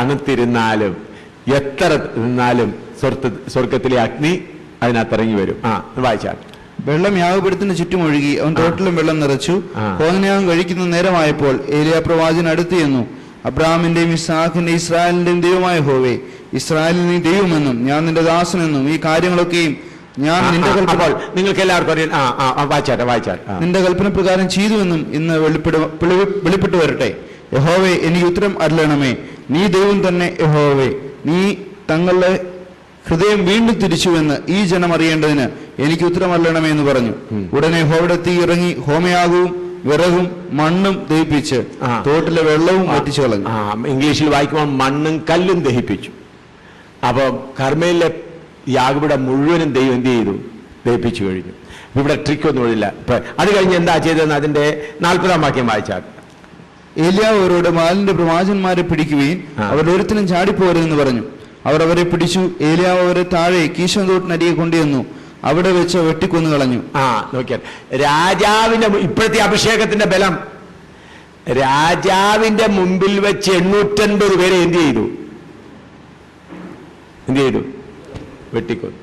തണുത്തിരുന്നാലും എത്ര നിന്നാലും സ്വർഗത്തിലെ അഗ്നി അതിനകത്തിറങ്ങി വരും. വായിച്ചാൽ. വെള്ളം യാഗപീഠത്തിന് ചുറ്റും ഒഴുകി, അവൻ തോട്ടിലും വെള്ളം നിറച്ചു. ഹോമയാഗം കഴിക്കുന്ന നേരമായപ്പോൾ ഏലിയ പ്രവാചകൻ അടുത്ത് ചെന്നു, അബ്രഹാമിന്റെയും ഇസ്ഹാക്കിന്റെയും ഇസ്രായേലിന്റെയും ദൈവമായ യഹോവേ, ഇസ്രായേലിൽ നീ ദൈവമെന്നും ഞാൻ നിന്റെ ദാസനെന്നും ഈ കാര്യങ്ങളൊക്കെയും ഞാൻ നിന്റെ കൽപ്പന നിങ്ങൾക്ക് എല്ലാവർക്കും അറിയാം. നിന്റെ കൽപ്പന പ്രകാരം ചെയ്തുവെന്നും ഇന്ന് വെളിപ്പെട്ടു വരട്ടെ. യഹോവേ, എനിക്ക് ഉത്തരം അരുളണമേ. നീ ദൈവം തന്നെ യഹോവേ. നീ തങ്ങളുടെ ഹൃദയം വീണ്ടും തിരിച്ചുവെന്ന് ഈ ജനം അറിയേണ്ടതിന് എനിക്ക് ഉത്തരം അരുളണമേ എന്ന് പറഞ്ഞു. ഉടനെ യഹോവയുടെ തീ ഇറങ്ങി ഹോമയാഗവും വിറകും മണ്ണും ദഹിപ്പിച്ച് തോട്ടിലെ വെള്ളവും വറ്റിച്ചു കളഞ്ഞു. ഇംഗ്ലീഷിൽ വായിക്കുമ്പോൾ മണ്ണും കല്ലും ദഹിപ്പിച്ചു. അപ്പൊ കർമ്മയിലെ യാഗപീഠം മുഴുവനും ദൈവം എന്ത് ചെയ്തു? ദഹിപ്പിച്ചു കഴിഞ്ഞു. ഇവിടെ ട്രിക്കൊന്നുമില്ല. ഇപ്പൊ അത് കഴിഞ്ഞ് എന്താ ചെയ്തതെന്ന് അതിന്റെ 40-ാം വാക്യം വായിച്ചാൽ. ഏലിയാവ് അവരോട് ബാലിന്റെ പ്രവാചകന്മാരെ പിടിക്കുകയും അവരൊരുത്തനും ചാടിപ്പോരുതെന്ന് പറഞ്ഞു. അവർ അവരെ പിടിച്ചു. ഏലിയാവ് അവരെ താഴെ കീശോൻ തോട്ടിനരികെ കൊണ്ടുവന്നു. അവിടെ വെച്ച് വെട്ടിക്കൊന്നു കളഞ്ഞു. നോക്കിയാൽ രാജാവിന്റെ ഇപ്പോഴത്തെ അഭിഷേകത്തിന്റെ ബലം, രാജാവിന്റെ മുമ്പിൽ വെച്ച് 850 പേരെ എന്ത് ചെയ്തു? വെട്ടിക്കൊന്നു.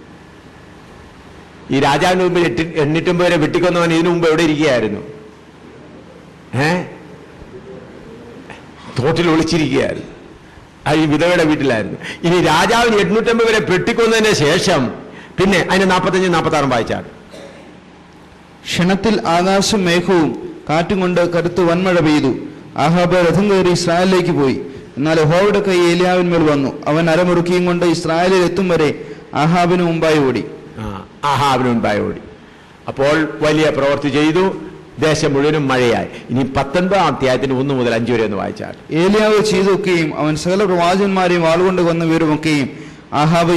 ഈ രാജാവിന്റെ മുമ്പിൽ 850 പേരെ വെട്ടിക്കൊന്നവൻ ഇതിനു മുമ്പ് എവിടെ ഇരിക്കുകയായിരുന്നു? തോട്ടിൽ ഒളിച്ചിരിക്കുകയായിരുന്നു. ഈ വിധവയുടെ വീട്ടിലായിരുന്നു. ഇനി രാജാവിന് 850 പേരെ വെട്ടിക്കൊന്നതിന് ശേഷം പിന്നെ അതിന് 45-46 വായിച്ചാൽ. ക്ഷണത്തിൽ ആകാശം മേഘവും കാറ്റും കൊണ്ട് കരുത്ത് വൻമഴ പെയ്തു. ആഹാബ് രഥം കയറി ഇസ്രായേലിലേക്ക് പോയി. എന്നാൽ യഹോവയുടെ കൈ ഏലിയാവിന്മേൽ വന്നു. അവൻ അരമുറുക്കിയും കൊണ്ട് ഇസ്രായേലിൽ എത്തും വരെ ആഹാബിന് മുമ്പായി ഓടി. അപ്പോൾ വലിയ പ്രവൃത്തി ചെയ്തു. ദേശം മുഴുവനും മഴയായി. ഇനി 19-ാം അധ്യായത്തിന് 1 മുതൽ 5 വരെ ഒന്ന് വായിച്ചാൽ. ഏലിയാവ് ചെയ്തൊക്കെയും അവൻ സകല പ്രവാചകന്മാരെയും വാളുകൊണ്ട് വന്ന വിവരമൊക്കെയും ആഹാബ്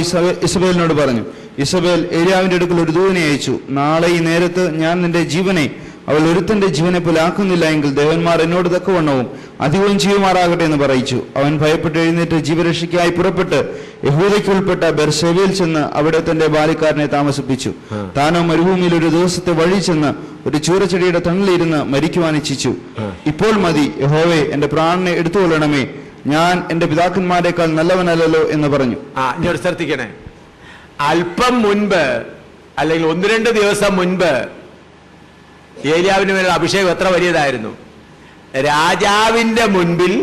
ഇസബേലിനോട് പറഞ്ഞു. ഇസബേൽ ഏലിയാവിന്റെ അടുക്കൽ ഒരു ദൂതനെ അയച്ചു. നാളെ ഈ നേരത്ത് ഞാൻ നിന്റെ ജീവനെ അവൾ ഒരുത്തന്റെ ജീവനെ പോലെ ആക്കുന്നില്ല എങ്കിൽ ദേവന്മാർ എന്നോട് തക്കവണ്ണവും അധികവും ചെയ്യുമാറാകട്ടെ എന്ന് പറയിച്ചു. അവൻ ഭയപ്പെട്ട് എഴുന്നേറ്റ് ജീവരക്ഷയ്ക്കായി പുറപ്പെട്ട് യഹൂദയ്ക്ക് ഉൾപ്പെട്ട ബെർശേബയിൽ ചെന്ന് അവിടെ തന്റെ ബാലിക്കാരനെ താമസിപ്പിച്ചു. താനോ മരുഭൂമിയിൽ ഒരു ദിവസത്തെ വഴി ചെന്ന് ഒരു ചൂരച്ചെടിയുടെ തണലിരുന്ന് മരിക്കുവാൻ ഇച്ഛിച്ചു. ഇപ്പോൾ മതി, യഹോവേ, എന്റെ പ്രാണനെ എടുത്തുകൊള്ളണമേ, ഞാൻ എന്റെ പിതാക്കന്മാരെക്കാൾ നല്ലവനല്ലോ എന്ന് പറഞ്ഞു. ശ്രദ്ധിക്കണേ, അല്പം മുൻപ് അല്ലെങ്കിൽ 1-2 ദിവസം മുൻപ് ഏലിയാവിന് മേലുള്ള അഭിഷേകം എത്ര വലിയതായിരുന്നു! രാജാവിന്റെ മുൻപിൽ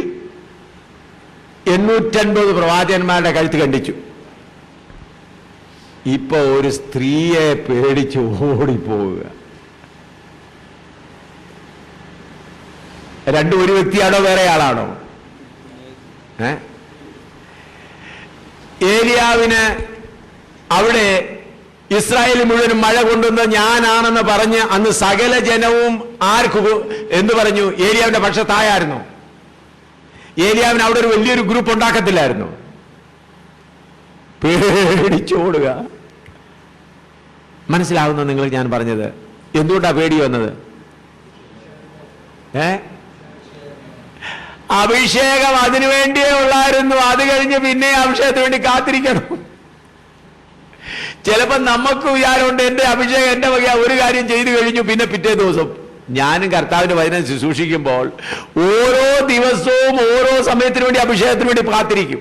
850 പ്രവാചകന്മാരുടെ കഴുത്ത് കണ്ടിച്ചു. ഇപ്പൊ ഒരു സ്ത്രീയെ പേടിച്ച് ഓടിപ്പോവുക. രണ്ടും ഒരു വ്യക്തിയാണോ വേറെ ആളാണോ? ഏലിയാവിന് അവിടെ ഇസ്രായേൽ മുഴുവനും മഴ കൊണ്ടുവന്ന് ഞാനാണെന്ന് പറഞ്ഞ് അന്ന് സകല ജനവും എന്ത് പറഞ്ഞു? ഏലിയാവിന്റെ പക്ഷത്തായിരുന്നു. ഏലിയാവിന് അവിടെ ഒരു വലിയൊരു ഗ്രൂപ്പ് ഉണ്ടാക്കത്തില്ലായിരുന്നു. പേടിച്ചോടുക. മനസ്സിലാവുന്ന നിങ്ങൾ ഞാൻ പറഞ്ഞത്? എന്തുകൊണ്ടാ പേടി വന്നത്? അഭിഷേകം അതിനു വേണ്ടിയേ ഉള്ളായിരുന്നു. അത് കഴിഞ്ഞ് പിന്നെ അഭിഷേകത്തിന് വേണ്ടി കാത്തിരിക്കണം. ചിലപ്പോ നമുക്ക് വിചാരമുണ്ട് എന്റെ അഭിഷേകം എന്റെ വക ഒരു കാര്യം ചെയ്തു കഴിഞ്ഞു, പിന്നെ പിറ്റേ ദിവസം. ഞാനും കർത്താവിന്റെ വചനം ശുശ്രൂഷിക്കുമ്പോൾ ഓരോ ദിവസവും ഓരോ സമയത്തിന് വേണ്ടി അഭിഷേകത്തിന് വേണ്ടി കാത്തിരിക്കും.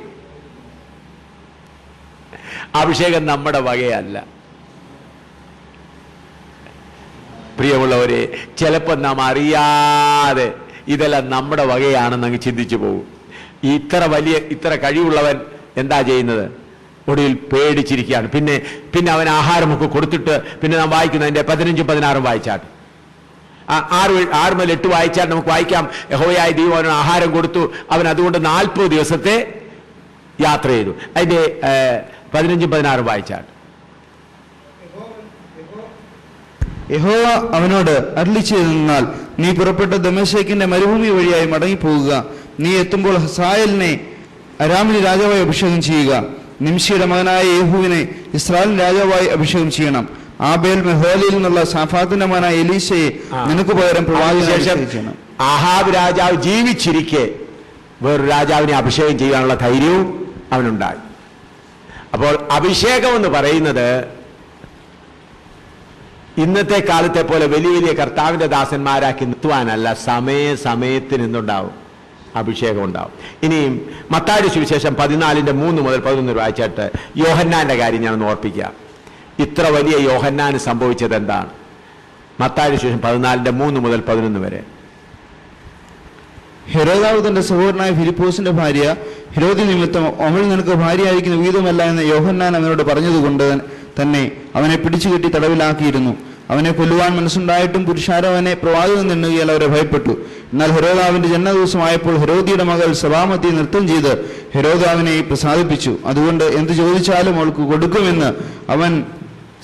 അഭിഷേകം നമ്മുടെ വകയല്ല. പ്രിയമുള്ളവരെ, ചിലപ്പോൾ നാം അറിയാതെ ഇതെല്ലാം നമ്മുടെ വകയാണെന്ന് അങ്ങ് ചിന്തിച്ചു പോകും. ഇത്ര കഴിവുള്ളവൻ എന്താ ചെയ്യുന്നത്? ഒടുവിൽ പേടിച്ചിരിക്കുകയാണ്. പിന്നെ അവൻ ആഹാരമൊക്കെ കൊടുത്തിട്ട് പിന്നെ നാം വായിക്കുന്നതിന്റെ 15-16 വായിച്ചാൽ, 6 മുതൽ 8 വായിച്ചാൽ നമുക്ക് വായിക്കാം. യഹോവയായ ദൈവം അവന് ആഹാരം കൊടുത്തു. അവൻ അതുകൊണ്ട് 40 ദിവസത്തെ യാത്ര ചെയ്തു. അതിന്റെ 15-16 വായിച്ചാൽ, യഹോവ അവനോട് അരുളിച്ചെന്നാൽ, നീ പുറപ്പെട്ട ദമേശക്കിന്റെ മരുഭൂമി വഴിയായി മടങ്ങിപ്പോകുക. നീ എത്തുമ്പോൾ ഹസായേലിനെ അരാമിന് രാജാവായി അഭിഷേകം ചെയ്യുക. നിംഷിയുടെ മകനായ യേഹൂവിനെ ഇസ്രായേൽ രാജാവായി അഭിഷേകം ചെയ്യണം. ആബേൽ മെഹോലിൽ നിന്നുള്ള സാഫാത്തിന്റെ മകനായ എലീശയെ നിനക്ക് പകരം പ്രവാചകനായി ചെയ്യണം. ആഹാബ് രാജാവ് ജീവിച്ചിരിക്കെ വേറൊരു രാജാവിനെ അഭിഷേകം ചെയ്യാനുള്ള ധൈര്യവും അവനുണ്ടായി. അപ്പോൾ അഭിഷേകം എന്ന് പറയുന്നത് ഇന്നത്തെ കാലത്തെ പോലെ വലിയ വലിയ കർത്താവിന്റെ ദാസന്മാരാക്കി നിർത്തുവാനല്ല, സമയത്തിന് എന്തുണ്ടാവും? അഭിഷേകം ഉണ്ടാവും. ഇനിയും മത്തായിയുടെ സുവിശേഷം 14:3 മുതൽ 11 വായിച്ചിട്ട് യോഹന്നാന്റെ കാര്യം ഞാൻ ഓർപ്പിക്കുക. ഇത്ര വലിയ യോഹന്നാന് സംഭവിച്ചത് എന്താണ്? മത്തായിയുടെ സുവിശേഷം 14:3 മുതൽ 11 വരെ. ഹെരോദാവ് തന്റെ സഹോദരനായ ഫിലിപ്പോസിന്റെ ഭാര്യ ഹെരോദി നിമിത്തം അവൾ നിനക്ക് ഭാര്യയായിരിക്കുന്ന വീതമല്ല എന്ന് യോഹന്നാൻ അവനോട് പറഞ്ഞതുകൊണ്ട് തന്നെ അവനെ പിടിച്ചുകെട്ടി തടവിലാക്കിയിരുന്നു. അവനെ കൊല്ലുവാൻ മനസ്സുണ്ടായിട്ടും പുരുഷാരം അവനെ പ്രവാചകൻ എണ്ണുകയാൽ അവരെ ഭയപ്പെട്ടു. എന്നാൽ ഹെരോദാവിന്റെ ജന്മദിവസമായപ്പോൾ ഹെരോദിയുടെ മകൾ സഭാമധ്യേ നൃത്തം ചെയ്ത് ഹെരോദാവിനെ പ്രസാദിപ്പിച്ചു. അതുകൊണ്ട് എന്ത് ചോദിച്ചാലും അവൾക്ക് കൊടുക്കുമെന്ന് അവൻ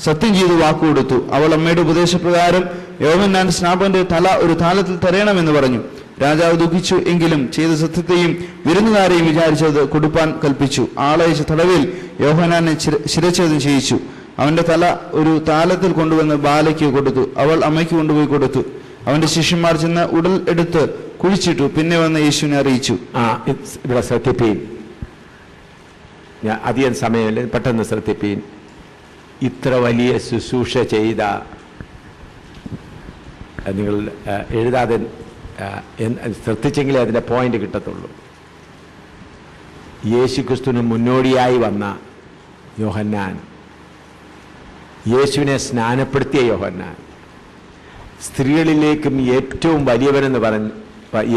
സത്യം ചെയ്ത് വാക്കുകൊടുത്തു. അവൾ അമ്മയുടെ ഉപദേശപ്രകാരം യോഹന്നാൻ സ്നാപകന്റെ തല ഒരു താലത്തിൽ തരയണമെന്ന് പറഞ്ഞു. രാജാവ് ദുഃഖിച്ചു. എങ്കിലും ചെയ്ത സത്യത്തെയും വിരുന്നുകാരെയും വിചാരിച്ചത് കൊടുപ്പാൻ കൽപ്പിച്ചു. ആളയച്ച തടവിൽ യോഹന്നാനെ ശിരച്ഛേദം ചെയ്യിച്ചു. അവന്റെ തല ഒരു താലത്തിൽ കൊണ്ടുവന്ന് ബാലയ്ക്ക് കൊടുത്തു. അവൾ അമ്മയ്ക്ക് കൊണ്ടുപോയി കൊടുത്തു. അവന്റെ ശിഷ്യന്മാർ ചെന്ന് ഉടൽ എടുത്ത് കുഴിച്ചിട്ടു. പിന്നെ വന്ന് യേശുവിനെ അറിയിച്ചു. ഇവിടെ ശ്രദ്ധിപ്പീൻ, ഞാൻ അധികം സമയമില്ല, പെട്ടെന്ന് ശ്രദ്ധിപ്പീൻ. ഇത്ര വലിയ ശുശ്രൂഷ ചെയ്ത, നിങ്ങൾ എഴുതാതെ ശ്രദ്ധിച്ചെങ്കിലേ അതിൻ്റെ പോയിന്റ് കിട്ടത്തുള്ളൂ. യേശുക്രിസ്തുവിന് മുന്നോടിയായി വന്ന യോഹന്നാൻ, യേശുവിനെ സ്നാനപ്പെടുത്തിയ യോഹന്നാൻ, സ്ത്രീകളിലേക്കും ഏറ്റവും വലിയവനെന്ന് പറഞ്ഞ്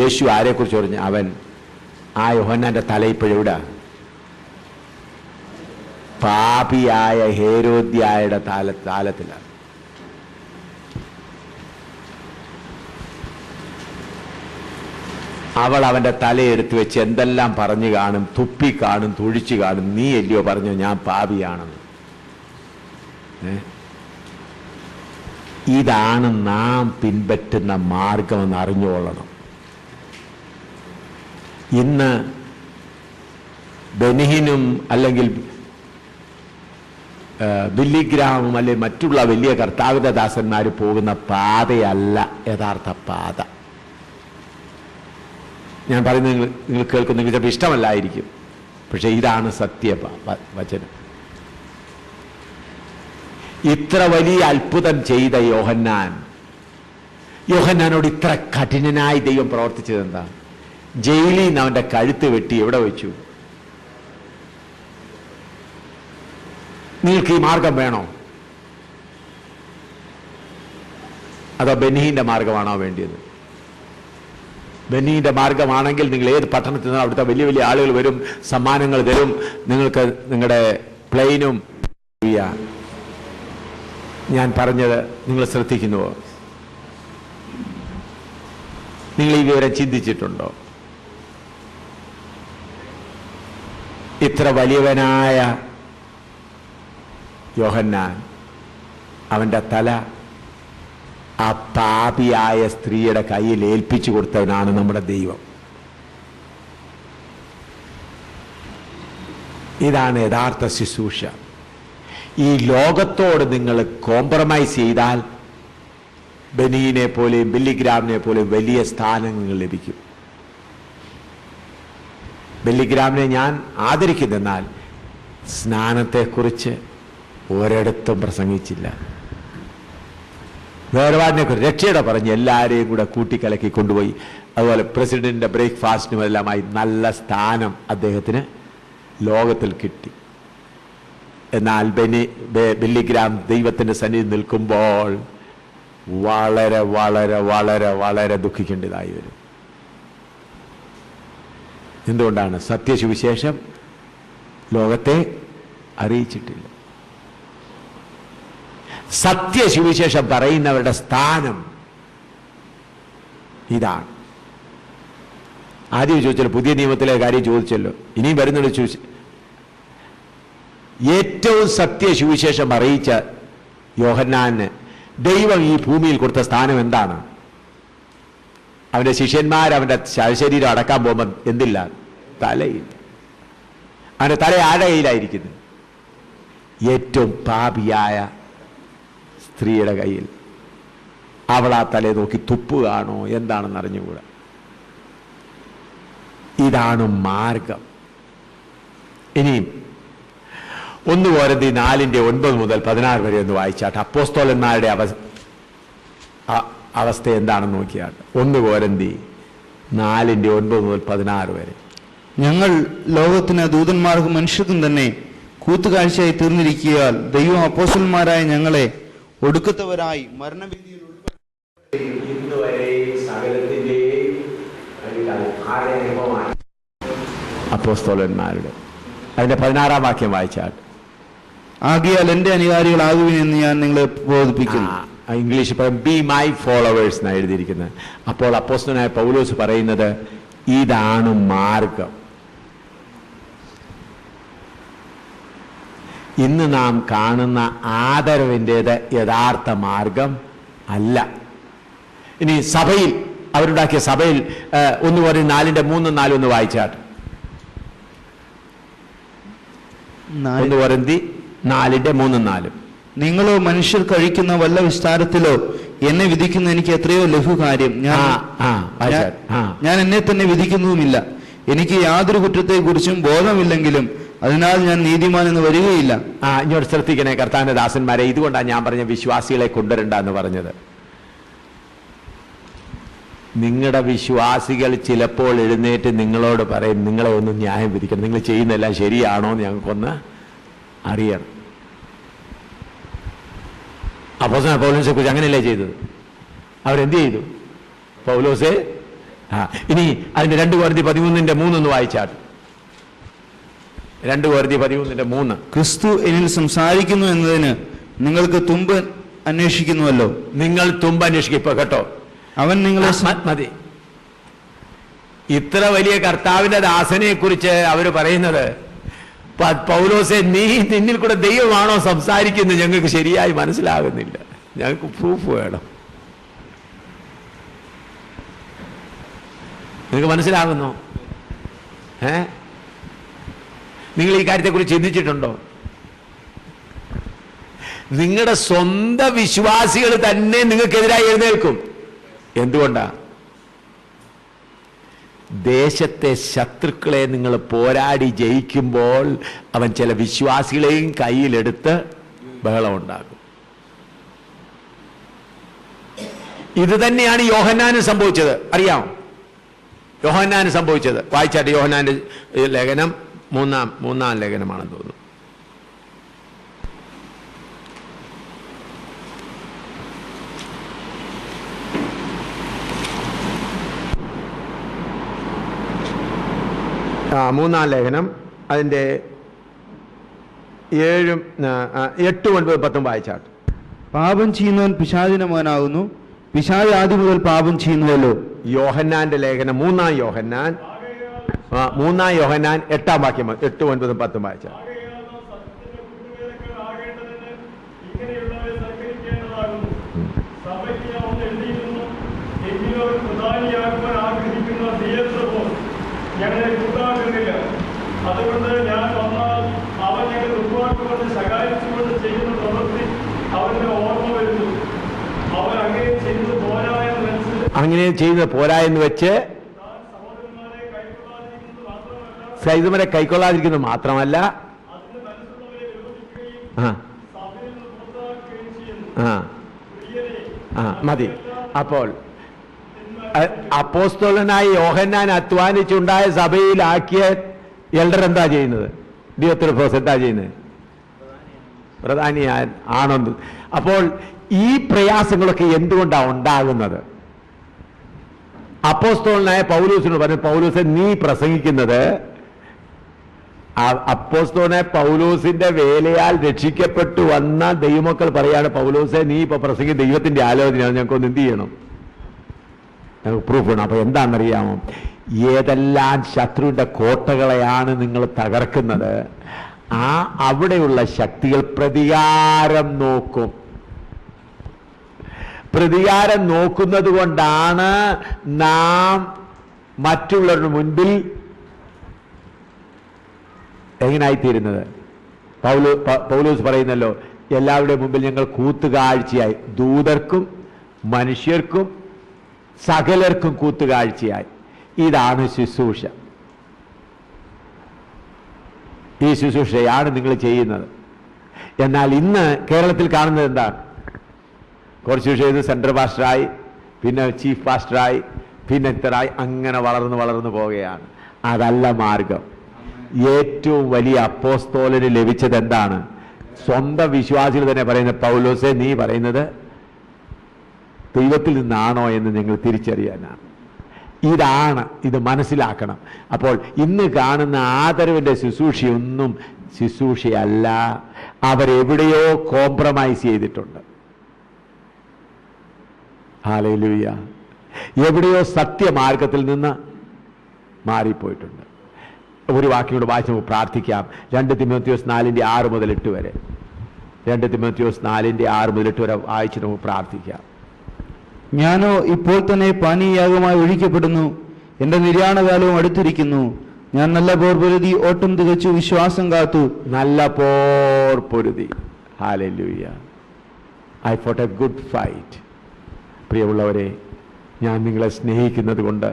യേശു ആരെക്കുറിച്ച് പറഞ്ഞു? അവൻ, ആ യോഹന്നാന്റെ തല ഇപ്പോഴെവിടെ? പാപിയായ ഹേരോദ്യായുടെ താലത്തിലാണ്. അവൾ അവൻ്റെ തലയെടുത്ത് വെച്ച് എന്തെല്ലാം പറഞ്ഞു കാണും, തുപ്പി കാണും, തൊഴിച്ചു കാണും. നീ അല്ലയോ പറഞ്ഞു ഞാൻ പാപിയാണെന്ന്? ഇതാണ് നാം പിൻപറ്റുന്ന മാർഗമെന്ന് അറിഞ്ഞുകൊള്ളണം. ഇന്ന് ബെനിഹിനും അല്ലെങ്കിൽ ബില്ലിഗ്രാമും അല്ലെങ്കിൽ മറ്റുള്ള വലിയ കർത്താവിന്റെ ദാസന്മാർ പോകുന്ന പാതയല്ല യഥാർത്ഥ പാത. ഞാൻ പറയുന്നത് നിങ്ങൾ കേൾക്കുന്ന ചിലപ്പോൾ ഇഷ്ടമല്ലായിരിക്കും, പക്ഷെ ഇതാണ് സത്യ വചനം. ഇത്ര വലിയ അത്ഭുതം ചെയ്ത യോഹന്നാനോട് ഇത്ര കഠിനനായി ദൈവം പ്രവർത്തിച്ചത് എന്താ? ജയിലിൽ നിന്ന് അവന്റെ കഴുത്ത് വെട്ടി എവിടെ വെച്ചു? നിങ്ങൾക്ക് ഈ മാർഗം വേണോ? അതോ ബെന്നിഹിന്റെ മാർഗമാണോ വേണ്ടിയത്? ബെന്നിഹിന്റെ മാർഗമാണെങ്കിൽ നിങ്ങൾ ഏത് പട്ടണത്തിൽ നിന്നും അവിടുത്തെ വലിയ വലിയ ആളുകൾ വരും, സമ്മാനങ്ങൾ തരും, നിങ്ങൾക്ക് നിങ്ങളുടെ പ്ലെയിനും. ഞാൻ പറഞ്ഞത് നിങ്ങൾ ശ്രദ്ധിക്കുന്നുവോ? നിങ്ങൾ ഈ വിവരം ചിന്തിച്ചിട്ടുണ്ടോ? ഇത്ര വലിയവനായ യോഹന്നാൻ, അവന്റെ തല ആ പാപിയായ സ്ത്രീയുടെ കയ്യിൽ ഏൽപ്പിച്ചു കൊടുത്തവനാണ് നമ്മുടെ ദൈവം. ഇതാണ് യഥാർത്ഥ ശുശ്രൂഷ. ഈ ലോകത്തോട് നിങ്ങൾ കോംപ്രമൈസ് ചെയ്താൽ ബെനീനെ പോലെയും ബില്ലിഗ്രാമിനെ പോലെയും വലിയ സ്ഥാനങ്ങൾ ലഭിക്കും. ബില്ലിഗ്രാമിനെ ഞാൻ ആദരിക്കുന്നെന്നാൽ സ്നാനത്തെക്കുറിച്ച് ഒരിടത്തും പ്രസംഗിച്ചില്ല. വേർപാടിനെ കുറിച്ച് രക്ഷയുടെ പറഞ്ഞ് എല്ലാവരെയും കൂടെ കൂട്ടിക്കലക്കി കൊണ്ടുപോയി. അതുപോലെ പ്രസിഡന്റിന്റെ ബ്രേക്ക്ഫാസ്റ്റിനും എല്ലാമായി നല്ല സ്ഥാനം അദ്ദേഹത്തിന് ലോകത്തിൽ കിട്ടി. എന്നാൽ ബില്ലിഗ്രാം ദൈവത്തിന്റെ സന്നിധി നിൽക്കുമ്പോൾ വളരെ വളരെ വളരെ വളരെ ദുഃഖിക്കേണ്ടതായി വരും. എന്തുകൊണ്ടാണ്? സത്യസുവിശേഷം ലോകത്തെ അറിയിച്ചിട്ടില്ല. സത്യസുവിശേഷം പറയുന്നവരുടെ സ്ഥാനം ഇതാണ്. ആദ്യം ചോദിച്ചല്ലോ, പുതിയ നിയമത്തിലെ കാര്യം ചോദിച്ചല്ലോ, ഇനിയും വരുന്നുണ്ട്. ഏറ്റവും സത്യസുവിശേഷം അറിയിച്ച യോഹന്നാന് ദൈവം ഈ ഭൂമിയിൽ കൊടുത്ത സ്ഥാനം എന്താണ്? അവന്റെ ശിഷ്യന്മാർ അവന്റെ ശരീരം അടക്കാൻ പോകുമ്പോൾ എന്തില്ല? തലയില്ല. അവന്റെ തല ആരുടെ കയ്യിലായിരിക്കുന്നു? ഏറ്റവും പാപിയായ സ്ത്രീയുടെ കയ്യിൽ. അവൾ ആ തലയെ നോക്കി തുപ്പുകയാണോ എന്താണെന്ന് അറിഞ്ഞുകൂടാ. ഇതാണ് മാർഗം. ഇനിയും 1 കോരിന്ത്യർ 4:9 മുതൽ 16 വരെ ഒന്ന് വായിച്ചാട്ട് അപ്പോസ്തലന്മാരുടെ അവസ്ഥ എന്താണെന്ന് നോക്കിയാട്ട്. 1 കോരിന്ത്യർ 4:9 മുതൽ 16 വരെ. ഞങ്ങൾ ലോകത്തിന് ദൂതന്മാർക്കും മനുഷ്യർക്കും തന്നെ കൂത്തുകാഴ്ചയായി തീർന്നിരിക്കുകയാൽ ദൈവം അപ്പോസ്തലന്മാരായ ഞങ്ങളെ ഒടുക്കത്തവരായി മരണവിധിയിൽ അപ്പോസ്തലന്മാരുടെ അതിന്റെ 16-ാം വാക്യം വായിച്ചാൽ, ആകിയാൽ എന്റെ അനുകാരികളാകുവിനെന്ന് ഞാൻ നിങ്ങളെ ബോധിപ്പിക്കുന്നു. ഇംഗ്ലീഷ് ബി മൈ ഫോളോവേഴ്സ് എന്നാണ് എഴുതിയിരിക്കുന്നത്. അപ്പോൾ അപ്പോസ്തലനായ പൗലോസ് പറയുന്നത് ഇതാണ് മാർഗം. ഇന്ന് നാം കാണുന്ന ആദരവിൻ്റേത് യഥാർത്ഥ മാർഗം അല്ല. ഇനി സഭയിൽ അവരുണ്ടാക്കിയ സഭയിൽ 1:4-3-4 ഒന്ന് വായിച്ചാട്ട്. 1:4-3-4. നിങ്ങളോ മനുഷ്യർ കഴിക്കുന്ന വല്ല വിസ്താരത്തിലോ എന്നെ വിധിക്കുന്ന എനിക്ക് എത്രയോ ലഘുകാര്യം. ഞാൻ എന്നെ തന്നെ വിധിക്കുന്നുമില്ല. എനിക്ക് യാതൊരു കുറ്റത്തെക്കുറിച്ചും ബോധമില്ലെങ്കിലും അതിനാൽ ഞാൻ നീതിമാൻ എന്ന് വരികയില്ല. ഇങ്ങോട്ട് ശ്രദ്ധിക്കണേ കർത്താവിന്റെ ദാസന്മാരെ. ഇതുകൊണ്ടാണ് ഞാൻ പറഞ്ഞ വിശ്വാസികളെ കൊണ്ടുവരണ്ട എന്ന് പറഞ്ഞത്. നിങ്ങളുടെ വിശ്വാസികൾ ചിലപ്പോൾ എഴുന്നേറ്റ് നിങ്ങളോട് പറയും, നിങ്ങളെ ഒന്ന് ന്യായം വിധിക്കണം, നിങ്ങൾ ചെയ്യുന്നതെല്ലാം ശരിയാണോ എന്ന് ഞങ്ങൾക്കൊന്ന് അറിയണം. അപ്പോസ്തലനായ പൗലോസിനെ കുറിച്ച് അങ്ങനെയല്ലേ ചെയ്തത്? അവരെന്ത് ചെയ്തു? പൗലോസേ ഇനി അതിന്റെ 2 കൊരിന്ത്യർ 13:3 വായിച്ചാട്ട്. 2 കൊരിന്ത്യർ 13:3. ക്രിസ്തു എന്നിൽ സംസാരിക്കുന്നു എന്നതിന് നിങ്ങൾക്ക് തുമ്പ് അന്വേഷിക്കുന്നുവല്ലോ. നിങ്ങൾ തുമ്പ് അന്വേഷിക്കും. ഇപ്പൊ കേട്ടോ, അവൻ നിങ്ങളെ മതി. ഇത്ര വലിയ കർത്താവിന്റെ ദാസനെ കുറിച്ച് അവര് പറയുന്നത്, പൗലോസെ നിന്നിൽ കൂടെ ദൈവമാണോ സംസാരിക്കുന്നത്? ഞങ്ങൾക്ക് ശരിയായി മനസ്സിലാകുന്നില്ല, ഞങ്ങൾക്ക് പ്രൂഫ് വേണം. നിങ്ങൾക്ക് മനസ്സിലാകുന്നോ? നിങ്ങൾ ഈ കാര്യത്തെക്കുറിച്ച് ചിന്തിച്ചിട്ടുണ്ടോ? നിങ്ങളുടെ സ്വന്തം വിശ്വാസികൾ തന്നെ നിങ്ങൾക്കെതിരായി എഴുന്നേൽക്കും. എന്തുകൊണ്ടാ? ദേശത്തെ ശത്രുക്കളെ നിങ്ങൾ പോരാടി ജയിക്കുമ്പോൾ അവൻ ചില വിശ്വാസികളെയും കയ്യിലെടുത്ത് ബഹളമുണ്ടാകും. ഇത് തന്നെയാണ് യോഹന്നാന് സംഭവിച്ചത്. അറിയാമോ യോഹന്നാന് സംഭവിച്ചത്? വായിച്ചാട്ടെ. യോഹന്നാന്റെ ലേഖനം 3-ാം ലേഖനമാണെന്ന് തോന്നുന്നു. മൂന്നാം ലേഖനം അതിൻ്റെ 7, 8, 9, 10 വായിച്ചാട്ട്. പാപം ചെയ്യുന്നവൻ പിശാചിന്റെ മകനാകുന്നു, പിശാച് ആദ്യം മുതൽ പാപം ചെയ്യുന്നുവല്ലോ. യോഹന്നാന്റെ ലേഖനം 3-ാം യോഹന്നാൻ 8-ാം വാക്യം 8, 9, 10 വായിച്ചാട്ട്. ഞങ്ങളെ കൂട്ടാക്കുന്നില്ല. അതുകൊണ്ട് ഞാൻ വന്നാൽ അവൻ ഞങ്ങൾ ഉൾവാക്കുകൊണ്ട് ശകാരിച്ചുകൊണ്ട് ചെയ്യുന്ന പ്രവൃത്തി അവന്റെ ഓർമ്മ വരുന്നു. അവൻ അങ്ങനെ ചെയ്തത് പോരാ എന്ന് വെച്ച് സഹോദരന്മാരെ കൈക്കൊള്ളാതിരിക്കുന്നത് മാത്രമല്ല മതി. അപ്പോൾ അപ്പോസ്തലനായ യോഹന്നാൻ അധ്വാനിച്ചുണ്ടായ സഭയിലാക്കിയ എൽഡർ എന്താ ചെയ്യുന്നത്? ദിയോത്രിഫോസ് എന്താ ചെയ്യുന്നത്? പ്രധാനിയാണെന്ന്. അപ്പോൾ ഈ പ്രയാസങ്ങളൊക്കെ എന്തുകൊണ്ടാണ് ഉണ്ടാകുന്നത്? അപ്പോസ്തലനായ പൗലോസിനോട് പറഞ്ഞു, പൗലോസെ നീ പ്രസംഗിക്കുന്നത്, അപ്പോസ്തലനായ പൗലോസിന്റെ വേലയാൽ രക്ഷിക്കപ്പെട്ടു വന്ന ദൈവമക്കൾ പറയാണ്, പൗലോസെ നീ ഇപ്പൊ പ്രസംഗിക്കുന്ന ദൈവത്തിന്റെ ആലോചനയാണ്, ഞങ്ങൾക്കൊന്ന് എന്ത് ചെയ്യണം, പ്രൂഫ് വേണം. അപ്പൊ എന്താണെന്നറിയാമോ? ഏതെല്ലാം ശത്രുവിന്റെ കോട്ടകളെയാണ് നിങ്ങൾ തകർക്കുന്നത്, അവിടെയുള്ള ശക്തികൾ പ്രതികാരം നോക്കും. പ്രതികാരം നോക്കുന്നത് കൊണ്ടാണ് നാം മറ്റുള്ളവരുടെ മുൻപിൽ എങ്ങനായിത്തീരുന്നത്. പൗലോസ് പറയുന്നല്ലോ, എല്ലാവരുടെയും മുമ്പിൽ ഞങ്ങൾ കൂത്തുകാഴ്ചയായി, ദൂതർക്കും മനുഷ്യർക്കും സകലർക്കും കൂത്തുകാഴ്ചയായി. ഇതാണ് ശുശ്രൂഷ. ഈ ശുശ്രൂഷയാണ് നിങ്ങൾ ചെയ്യുന്നത്. എന്നാൽ ഇന്ന് കേരളത്തിൽ കാണുന്നത് എന്താണ്? കുറച്ച് ചെയ്ത് സെൻട്രൽ പാസ്റ്ററായി, പിന്നെ ചീഫ് പാസ്റ്ററായി, പിന്നെ ഇത്രയായി അങ്ങനെ വളർന്നു വളർന്നു പോവുകയാണ്. അതല്ല മാർഗം. ഏറ്റവും വലിയ അപ്പോസ്തോലന് ലഭിച്ചത് എന്താണ്? സ്വന്തം വിശ്വാസികൾ തന്നെ പറയുന്നത്, പൗലോസേ നീ പറയുന്നത് ദൈവത്തിൽ നിന്നാണോ എന്ന് നിങ്ങൾ തിരിച്ചറിയാനാണ്. ഇത് മനസ്സിലാക്കണം. അപ്പോൾ ഇന്ന് കാണുന്ന ആദരവിൻ്റെ ശുശ്രൂഷയൊന്നും ശുശ്രൂഷയല്ല. അവരെവിടെയോ കോംപ്രമൈസ് ചെയ്തിട്ടുണ്ട്. ഹല്ലേലൂയ. എവിടെയോ സത്യമാർഗത്തിൽ നിന്ന് മാറിപ്പോയിട്ടുണ്ട്. ഒരു വാക്യോട് വായിച്ച് നമുക്ക് പ്രാർത്ഥിക്കാം. 2 തിമോത്തിയോസ് 4:6 മുതൽ 8 വരെ. 2 തിമോത്തിയോസ് 4:6 മുതൽ 8 വരെ വായിച്ച് നമുക്ക് പ്രാർത്ഥിക്കാം. ഞാനോ ഇപ്പോൾ തന്നെ പാനീയാഗമായി ഒഴിക്കപ്പെടുന്നു, എന്റെ നിര്യാണകാലവും അടുത്തിരിക്കുന്നു. ഞാൻ നല്ല പോർ പൊരുതി, ഓട്ടം തികച്ചു, വിശ്വാസം കാത്തു. നല്ല പോർ പൊരുതി. Hallelujah. I fought A good fight. പ്രിയമുള്ളവരെ, ഞാൻ നിങ്ങളെ സ്നേഹിക്കുന്നത് കൊണ്ട്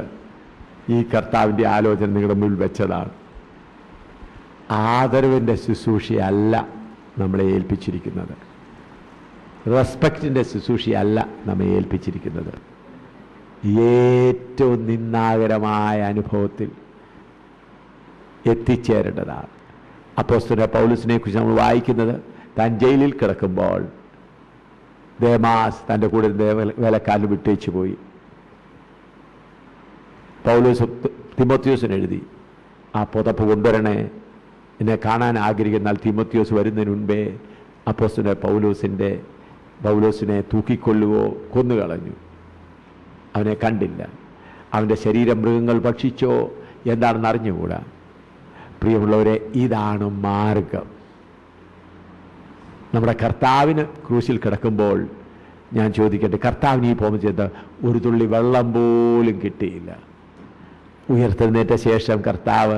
ഈ കർത്താവിൻ്റെ ആലോചന നിങ്ങളുടെ മുന്നിൽ വെച്ചതാണ്. ആദരവിൻ്റെ ശുശ്രൂഷയല്ല നമ്മളെ ഏൽപ്പിച്ചിരിക്കുന്നത്. റെസ്പെക്റ്റിൻ്റെ ശുശ്രൂഷയല്ല നമ്മെ ഏൽപ്പിച്ചിരിക്കുന്നത്. ഏറ്റവും നിന്ദാകരമായ അനുഭവത്തിൽ എത്തിച്ചേരേണ്ടതാണ്. അപ്പോസ്തലനായ പൗലോസിനെ കുറിച്ച് നമ്മൾ വായിക്കുന്നത്, താൻ ജയിലിൽ കിടക്കുമ്പോൾ ദേമാസ് തൻ്റെ കൂടെ വേലക്കാരന് വിട്ടേച്ചു പോയി. പൗലോസ് തിമോത്തിയോസിന് എഴുതി, ആ പുതപ്പ് കൊണ്ടുവരണേ, എന്നെ കാണാൻ ആഗ്രഹിക്കുന്നാൽ തിമോത്തിയോസ് വരുന്നതിന് മുൻപേ അപ്പോസ്തലനായ പൗലോസിനെ തൂക്കിക്കൊള്ളുവോ കൊന്നുകളഞ്ഞു. അവനെ കണ്ടില്ല. അവൻ്റെ ശരീരം മൃഗങ്ങൾ ഭക്ഷിച്ചോ എന്താണെന്ന് അറിഞ്ഞുകൂടാ. പ്രിയമുള്ളവരെ, ഇതാണ് മാർഗം. നമ്മുടെ കർത്താവിന് ക്രൂശിൽ കിടക്കുമ്പോൾ ഞാൻ ചോദിക്കട്ടെ, കർത്താവിന് ഈ പോകുമ്പോൾ ചെയ്ത ഒരു തുള്ളി വെള്ളം പോലും കിട്ടിയില്ല. ഉയർത്തെഴുന്നേറ്റ ശേഷം കർത്താവ്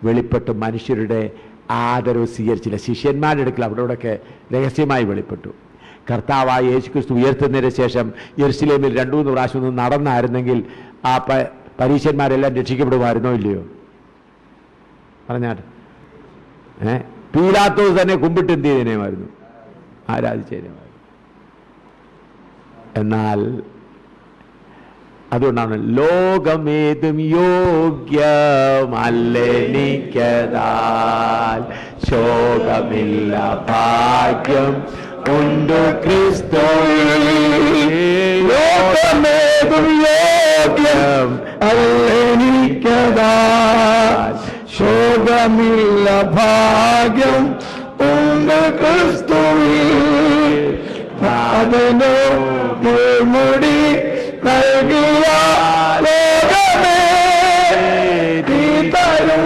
വെളിപ്പെട്ട് മനുഷ്യരുടെ ആദരവ് സ്വീകരിച്ചില്ല. ശിഷ്യന്മാരുടെ അടുക്കൽ അവിടെയൊക്കെ രഹസ്യമായി വെളിപ്പെട്ടു. കർത്താവായ യേശുക്രിസ്തു ഉയർത്തെഴുന്നേറ്റ ശേഷം യെരുശലേമിൽ 2-3 പ്രാവശ്യം ഒന്ന് നടന്നായിരുന്നെങ്കിൽ ആ പരീശന്മാരെല്ലാം രക്ഷിക്കപ്പെടുമായിരുന്നോ ഇല്ലയോ? പറഞ്ഞാട്ട് പീലാത്തോസ് തന്നെ കുമ്പിട്ട് എന്ത് ചെയ്തേനെമായിരുന്നു? ആരാധിച്ചേനെമായിരുന്നു. എന്നാൽ അതുകൊണ്ടാണ് ലോകമേതും യോഗ്യമല്ലെനിക്കതാൽ ശോകമില്ല ഭാഗ്യം ഉണ്ട് ക്രിസ്തുവിൽ. ലോകമേതും യോഗ്യം അല്ലെനിക്കതാൽ ശോകമില്ല ഭാഗ്യം ഉണ്ട് ക്രിസ്തുവിൽ. അതിനു മുൾമുടി നൽകിയ ലോകമേ നീ തരും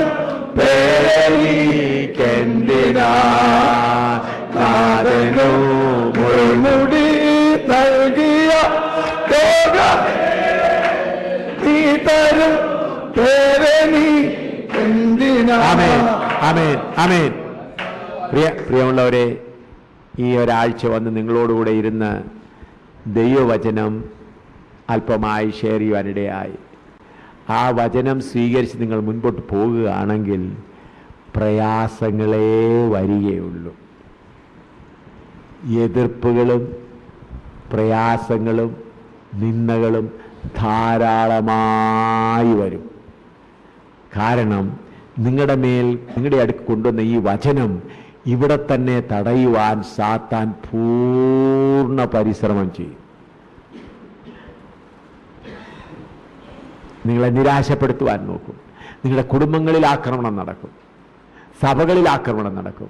പേരെനിക്കെന്തിനാ? അതിനു മുൾമുടി നൽകിയ ലോകമേ നീ തരും പേരെനിക്കെന്തിനാ? ആമേൻ, ആമേൻ, ആമേൻ. പ്രിയമുള്ളവരെ, ഈ ഒരാഴ്ച വന്ന് നിങ്ങളോടുകൂടെ ഇരുന്ന് ദൈവവചനം അല്പമായി ഷെയർ ചെയ്യുവാനിടയായി. ആ വചനം സ്വീകരിച്ച് നിങ്ങൾ മുൻപോട്ട് പോകുകയാണെങ്കിൽ പ്രയാസങ്ങളേ വരികയുള്ളൂ. എതിർപ്പുകളും പ്രയാസങ്ങളും നിന്ദകളും ധാരാളമായി വരും. കാരണം നിങ്ങളുടെ അടുക്ക് കൊണ്ടുവന്ന ഈ വചനം ഇവിടെ തന്നെ തടയുവാൻ സാത്താൻ പൂർണ്ണ പരിശ്രമം ചെയ്യും. നിങ്ങളെ നിരാശപ്പെടുത്തുവാൻ നോക്കും. നിങ്ങളുടെ കുടുംബങ്ങളിൽ ആക്രമണം നടക്കും, സഭകളിൽ ആക്രമണം നടക്കും.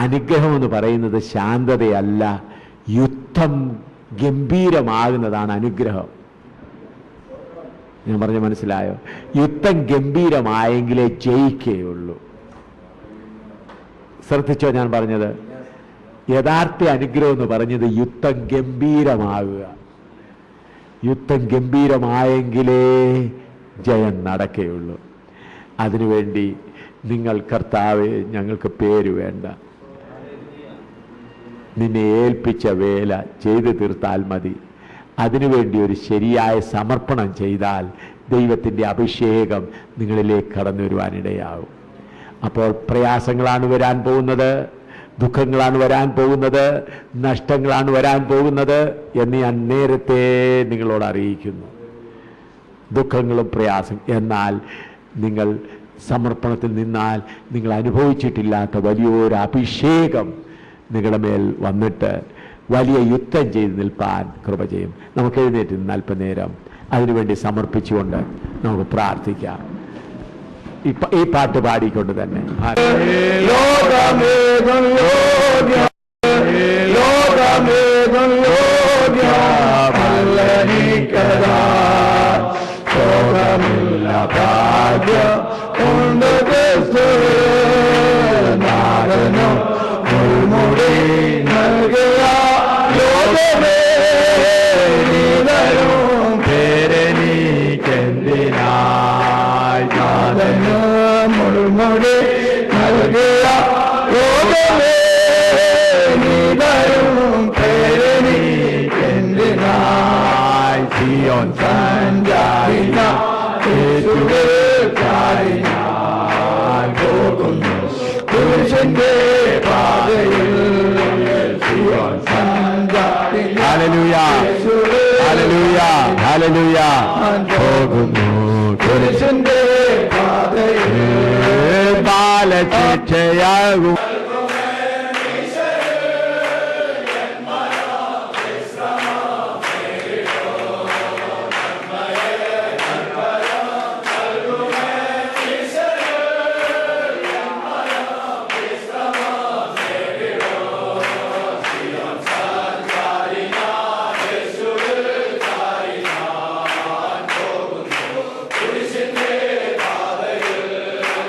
അനുഗ്രഹം എന്ന് പറയുന്നത് ശാന്തതയല്ല, യുദ്ധം ഗംഭീരമാകുന്നതാണ് അനുഗ്രഹം. ഞാൻ പറഞ്ഞ മനസ്സിലായോ? യുദ്ധം ഗംഭീരമായെങ്കിലേ ജയിക്കുകയുള്ളൂ. ശ്രദ്ധിച്ചോ ഞാൻ പറഞ്ഞത്? യഥാർത്ഥ അനുഗ്രഹം എന്ന് പറഞ്ഞത് യുദ്ധം ഗംഭീരമാകുക. യുദ്ധം ഗംഭീരമായെങ്കിലേ ജയം നടക്കുകയുള്ളൂ. അതിനുവേണ്ടി നിങ്ങൾ കർത്താവേ ഞങ്ങൾക്ക് പേര് വേണ്ട, നിന്നെ ഏൽപ്പിച്ച വേല ചെയ്തു തീർത്താൽ മതി. അതിനുവേണ്ടി ഒരു ശരിയായ സമർപ്പണം ചെയ്താൽ ദൈവത്തിൻ്റെ അഭിഷേകം നിങ്ങളിലേക്ക് കടന്നു വരുവാനിടയാകും. അപ്പോൾ പ്രയാസങ്ങളാണ് വരാൻ പോകുന്നത്, ദുഃഖങ്ങളാണ് വരാൻ പോകുന്നത്, നഷ്ടങ്ങളാണ് വരാൻ പോകുന്നത് എന്ന് ഞാൻ നേരത്തെ നിങ്ങളോട് അറിയിക്കുന്നു. ദുഃഖങ്ങളും പ്രയാസം. എന്നാൽ നിങ്ങൾ സമർപ്പണത്തിൽ നിന്നാൽ നിങ്ങൾ അനുഭവിച്ചിട്ടില്ലാത്ത വലിയൊരു അഭിഷേകം നിങ്ങളുടെ മേൽ വന്നിട്ട് വലിയ യുദ്ധം ചെയ്ത് നിൽപ്പാൻ കൃപ ചെയ്യും. നമുക്ക് എഴുന്നേറ്റ് നിന്ന് അല്പനേരം അതിനുവേണ്ടി സമർപ്പിച്ചുകൊണ്ട് നമുക്ക് പ്രാർത്ഥിക്കാം. ഈ പാട്ട് പാടിക്കൊണ്ട് തന്നെ ബാലശിക്ഷയാകും